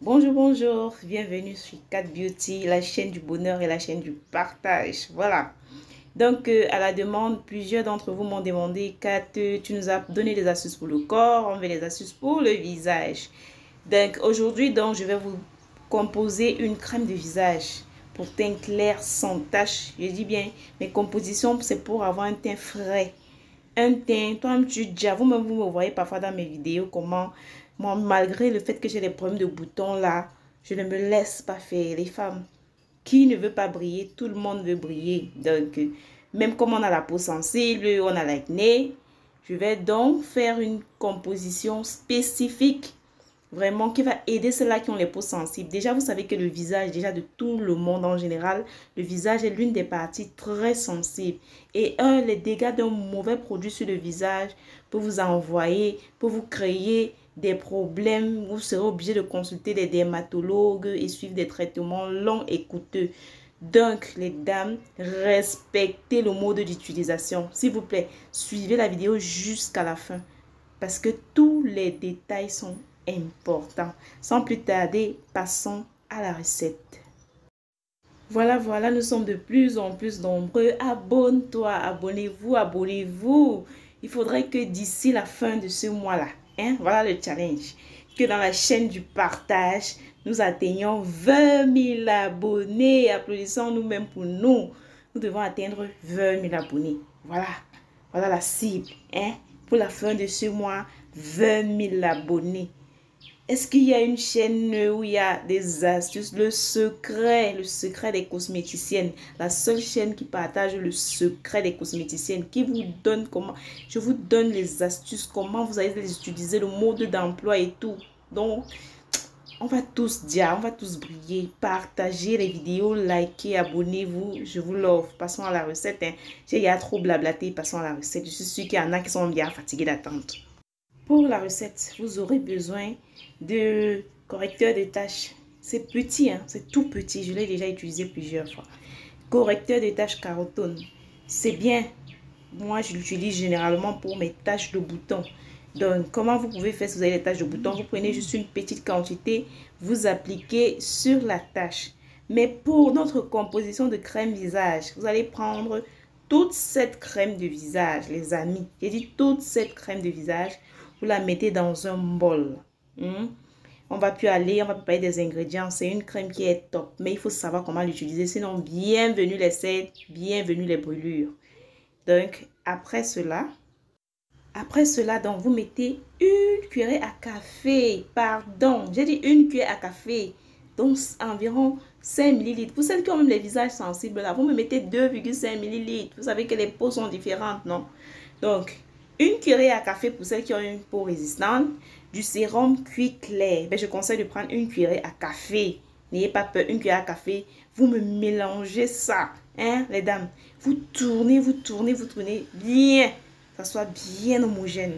Bonjour, bonjour, bienvenue sur Cat Beauty, la chaîne du bonheur et la chaîne du partage. Voilà. Donc, à la demande, plusieurs d'entre vous m'ont demandé, Kat, tu nous as donné des astuces pour le corps, on veut des astuces pour le visage. Donc, aujourd'hui, je vais vous composer une crème de visage pour teint clair sans tache. Je dis bien, mes compositions, c'est pour avoir un teint frais. Un teint, toi-même, vous-même, vous me voyez parfois dans mes vidéos, comment, moi, malgré le fait que j'ai des problèmes de boutons là, je ne me laisse pas faire. Les femmes, qui ne veut pas briller, tout le monde veut briller. Donc, même comme on a la peau sensible, on a l'acné, je vais donc faire une composition spécifique vraiment qui va aider ceux-là qui ont les peaux sensibles. Déjà, vous savez que le visage, déjà de tout le monde en général, le visage est l'une des parties très sensibles. Et les dégâts d'un mauvais produit sur le visage peut vous envoyer, peut vous créer des problèmes. Vous serez obligé de consulter des dermatologues et suivre des traitements longs et coûteux. Donc, les dames, respectez le mode d'utilisation. S'il vous plaît, suivez la vidéo jusqu'à la fin parce que tous les détails sont importants. Sans plus tarder, passons à la recette. Voilà, nous sommes de plus en plus nombreux. Abonne-toi, abonnez-vous, abonnez-vous. Il faudrait que d'ici la fin de ce mois-là, voilà le challenge, que dans la chaîne du partage, nous atteignions 20 000 abonnés. Applaudissons nous-mêmes pour nous. Nous devons atteindre 20 000 abonnés. Voilà la cible. Pour la fin de ce mois, 20 000 abonnés. Est-ce qu'il y a une chaîne où il y a des astuces, le secret des cosméticiennes, la seule chaîne qui partage le secret des cosméticiennes, qui vous donne comment, je vous donne les astuces, comment vous allez les utiliser, le mode d'emploi et tout. Donc, on va tous dire, on va tous briller, partagez les vidéos, likez, abonnez-vous, je vous l'offre. Passons à la recette. Il y a trop blablaté, passons à la recette. Je suis sûre qu'il y en a qui sont bien fatigués d'attendre. Pour la recette, vous aurez besoin de correcteur de taches. C'est petit, c'est tout petit. Je l'ai déjà utilisé plusieurs fois. Correcteur de taches Carotone. C'est bien. Moi, je l'utilise généralement pour mes taches de boutons. Donc, comment vous pouvez faire si vous avez des taches de boutons? Vous prenez juste une petite quantité, vous appliquez sur la tache. Mais pour notre composition de crème visage, vous allez prendre toute cette crème de visage, les amis. J'ai dit toute cette crème de visage. Vous la mettez dans un bol. On va plus parler des ingrédients. C'est une crème qui est top. Mais il faut savoir comment l'utiliser. Sinon, bienvenue les cernes, bienvenue les brûlures. Donc, après cela, donc, vous mettez une cuillerée à café. Pardon, j'ai dit une cuillerée à café. Donc, environ 5 ml. Pour celles qui ont même les visages sensibles, là, vous me mettez 2,5 ml. Vous savez que les peaux sont différentes, non? Donc, une cuillerée à café pour celles qui ont une peau résistante. Du sérum cuit clair. Je conseille de prendre une cuillerée à café. N'ayez pas peur, une cuillerée à café. Vous me mélangez ça, les dames. Vous tournez bien. Ça soit bien homogène.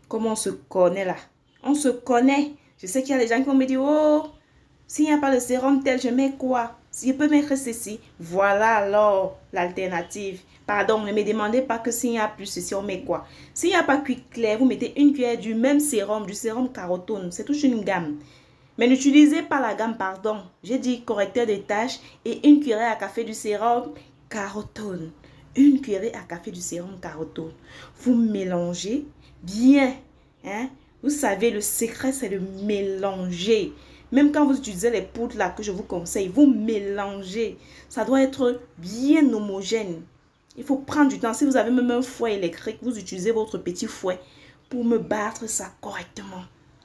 Comme on se connaît là. On se connaît. Je sais qu'il y a des gens qui vont me dire, oh, s'il n'y a pas de sérum tel, je mets quoi? Si je peux mettre ceci. Voilà alors l'alternative. Pardon, ne me demandez pas que s'il n'y a plus ceci, on met quoi? S'il n'y a pas cuit clair, vous mettez une cuillère du même sérum, du sérum Carotone. C'est toute une gamme. Mais n'utilisez pas la gamme, pardon. J'ai dit correcteur de taches et une cuillerée à café du sérum Carotone. Une cuillerée à café du sérum Carotone. Vous mélangez bien. Vous savez, le secret, c'est de mélanger. Même quand vous utilisez les poudres là que je vous conseille, vous mélangez. Ça doit être bien homogène. Il faut prendre du temps. Si vous avez même un fouet électrique, vous utilisez votre petit fouet pour me battre ça correctement.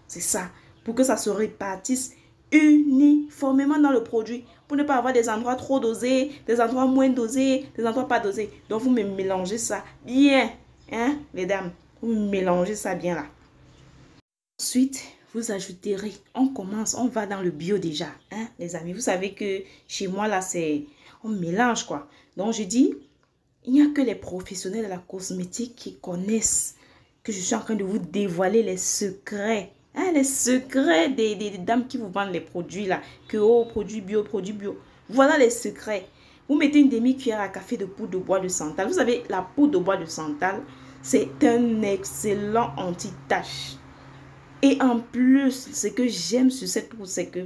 C'est ça. Pour que ça se répartisse uniformément dans le produit. Pour ne pas avoir des endroits trop dosés, des endroits moins dosés, des endroits pas dosés. Donc, vous me mélangez ça bien. Les dames, vous mélangez ça bien là. Ensuite, vous ajouterez, on va dans le bio déjà, les amis. Vous savez que chez moi là, on mélange quoi. Donc, je dis, il n'y a que les professionnels de la cosmétique qui connaissent que je suis en train de vous dévoiler les secrets. Les secrets des dames qui vous vendent les produits là. Que produits bio, produits bio. Voilà les secrets. Vous mettez une demi-cuillère à café de poudre de bois de santal. Vous savez, la poudre de bois de santal, c'est un excellent anti-tache. Et en plus, ce que j'aime sur cette poudre, c'est que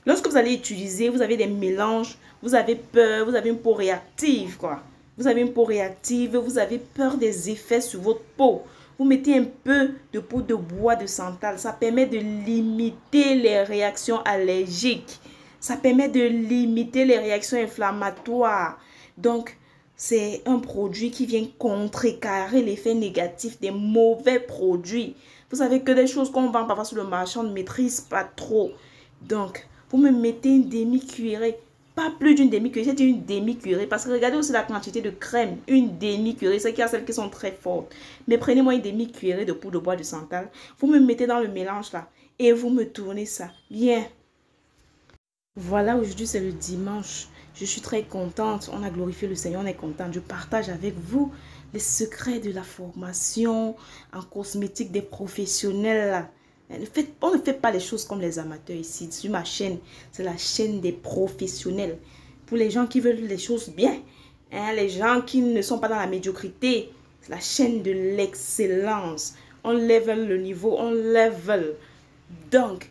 lorsque vous allez utiliser, vous avez des mélanges, vous avez peur, vous avez une peau réactive, quoi. Vous avez une peau réactive, vous avez peur des effets sur votre peau. Vous mettez un peu de poudre de bois de santal. Ça permet de limiter les réactions allergiques. Ça permet de limiter les réactions inflammatoires. Donc, c'est un produit qui vient contrecarrer l'effet négatif des mauvais produits. Vous savez que des choses qu'on vend parfois sur le marché, on ne maîtrise pas trop. Donc, vous me mettez une demi-cuillerée. Pas plus d'une demi-cuillerée, c'est une demi-cuillerée. Parce que regardez aussi la quantité de crème. Une demi-cuillerée, c'est qu'il y a celles qui sont très fortes. Mais prenez-moi une demi-cuillerée de poudre de bois de santal. Vous me mettez dans le mélange là. Et vous me tournez ça. Bien. Voilà, aujourd'hui c'est le dimanche. Je suis très contente. On a glorifié le Seigneur, on est content. Je partage avec vous les secrets de la formation en cosmétique des professionnels. On ne fait pas les choses comme les amateurs ici. Sur ma chaîne, c'est la chaîne des professionnels. Pour les gens qui veulent les choses bien, hein, les gens qui ne sont pas dans la médiocrité, c'est la chaîne de l'excellence. On level le niveau, on level. Donc,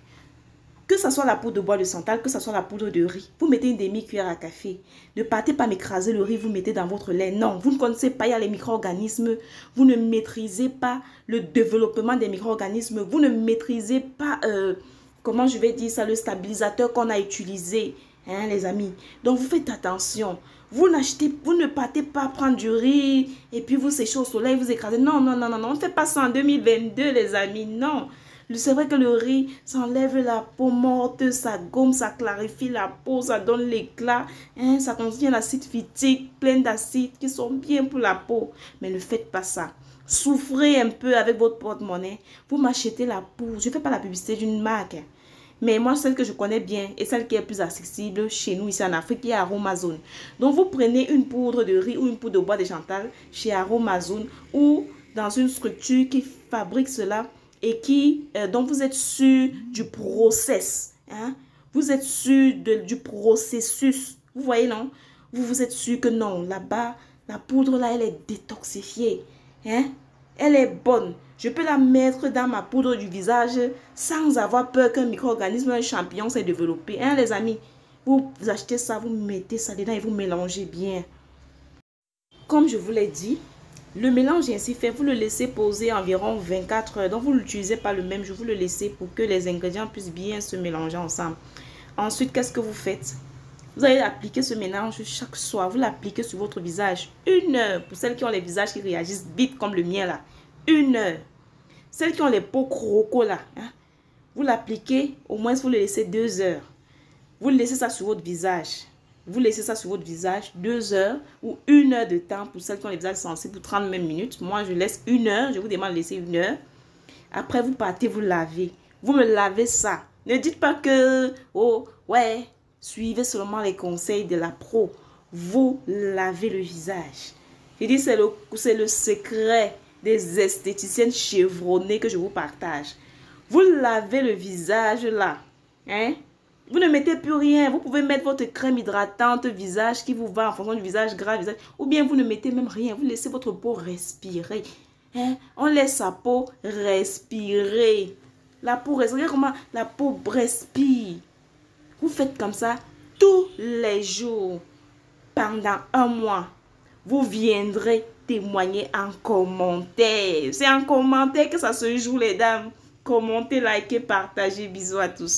que ce soit la poudre de bois de santal, que ce soit la poudre de riz, vous mettez une demi-cuillère à café. Ne partez pas m'écraser le riz, vous mettez dans votre lait. Non, vous ne connaissez pas, il y a les micro-organismes. Vous ne maîtrisez pas le développement des micro-organismes. Vous ne maîtrisez pas, comment je vais dire ça, le stabilisateur qu'on a utilisé, hein, les amis. Donc, vous faites attention. Vous ne partez pas prendre du riz et puis vous séchez au soleil, vous écrasez. Non, non, non, non, non. On ne fait pas ça en 2022, les amis. Non. C'est vrai que le riz, ça enlève la peau morte, ça gomme, ça clarifie la peau, ça donne l'éclat. Hein, ça contient l'acide phytique, plein d'acides qui sont bien pour la peau. Mais ne faites pas ça. Souffrez un peu avec votre porte-monnaie. Vous m'achetez la poudre. Je ne fais pas la publicité d'une marque. Mais moi, celle que je connais bien et celle qui est plus accessible chez nous ici en Afrique, il y a Aromazone. Donc, vous prenez une poudre de riz ou une poudre de bois de chantal chez Aromazone ou dans une structure qui fabrique cela et qui, donc vous êtes sûr du process, hein? Vous êtes sûr du processus, vous voyez, non? Vous êtes sûr que non, là-bas, la poudre là, elle est détoxifiée, hein? Elle est bonne. Je peux la mettre dans ma poudre du visage sans avoir peur qu'un micro-organisme, un champignon s'est développé, hein, les amis? Vous achetez ça, vous mettez ça dedans et vous mélangez bien. Comme je vous l'ai dit, le mélange est ainsi fait, vous le laissez poser environ 24 heures. Donc, vous ne l'utilisez pas le même jour, vous le laissez pour que les ingrédients puissent bien se mélanger ensemble. Ensuite, qu'est-ce que vous faites? Vous allez appliquer ce mélange chaque soir. Vous l'appliquez sur votre visage. 1 heure. Pour celles qui ont les visages qui réagissent vite comme le mien là. 1 heure. Celles qui ont les peaux croco là. Hein, vous l'appliquez, au moins vous le laissez 2 heures. Vous laissez ça sur votre visage. Vous laissez ça sur votre visage 2 heures ou 1 heure de temps pour celles qui ont les visages sensibles pour 30 même minutes. Moi, je laisse 1 heure. Je vous demande de laisser 1 heure. Après, vous partez, vous lavez. Vous me lavez ça. Ne dites pas que, oh, ouais, suivez seulement les conseils de la pro. Vous lavez le visage. Je dis, c'est le secret des esthéticiennes chevronnées que je vous partage. Vous lavez le visage là. Hein? Vous ne mettez plus rien. Vous pouvez mettre votre crème hydratante visage qui vous va en fonction du visage gras. Ou bien vous ne mettez même rien. Vous laissez votre peau respirer. Hein? On laisse sa peau respirer. La peau respire. Regardez comment la peau respire. Vous faites comme ça tous les jours. Pendant 1 mois. Vous viendrez témoigner en commentaire. C'est en commentaire que ça se joue, les dames. Commentez, likez, partagez. Bisous à tous.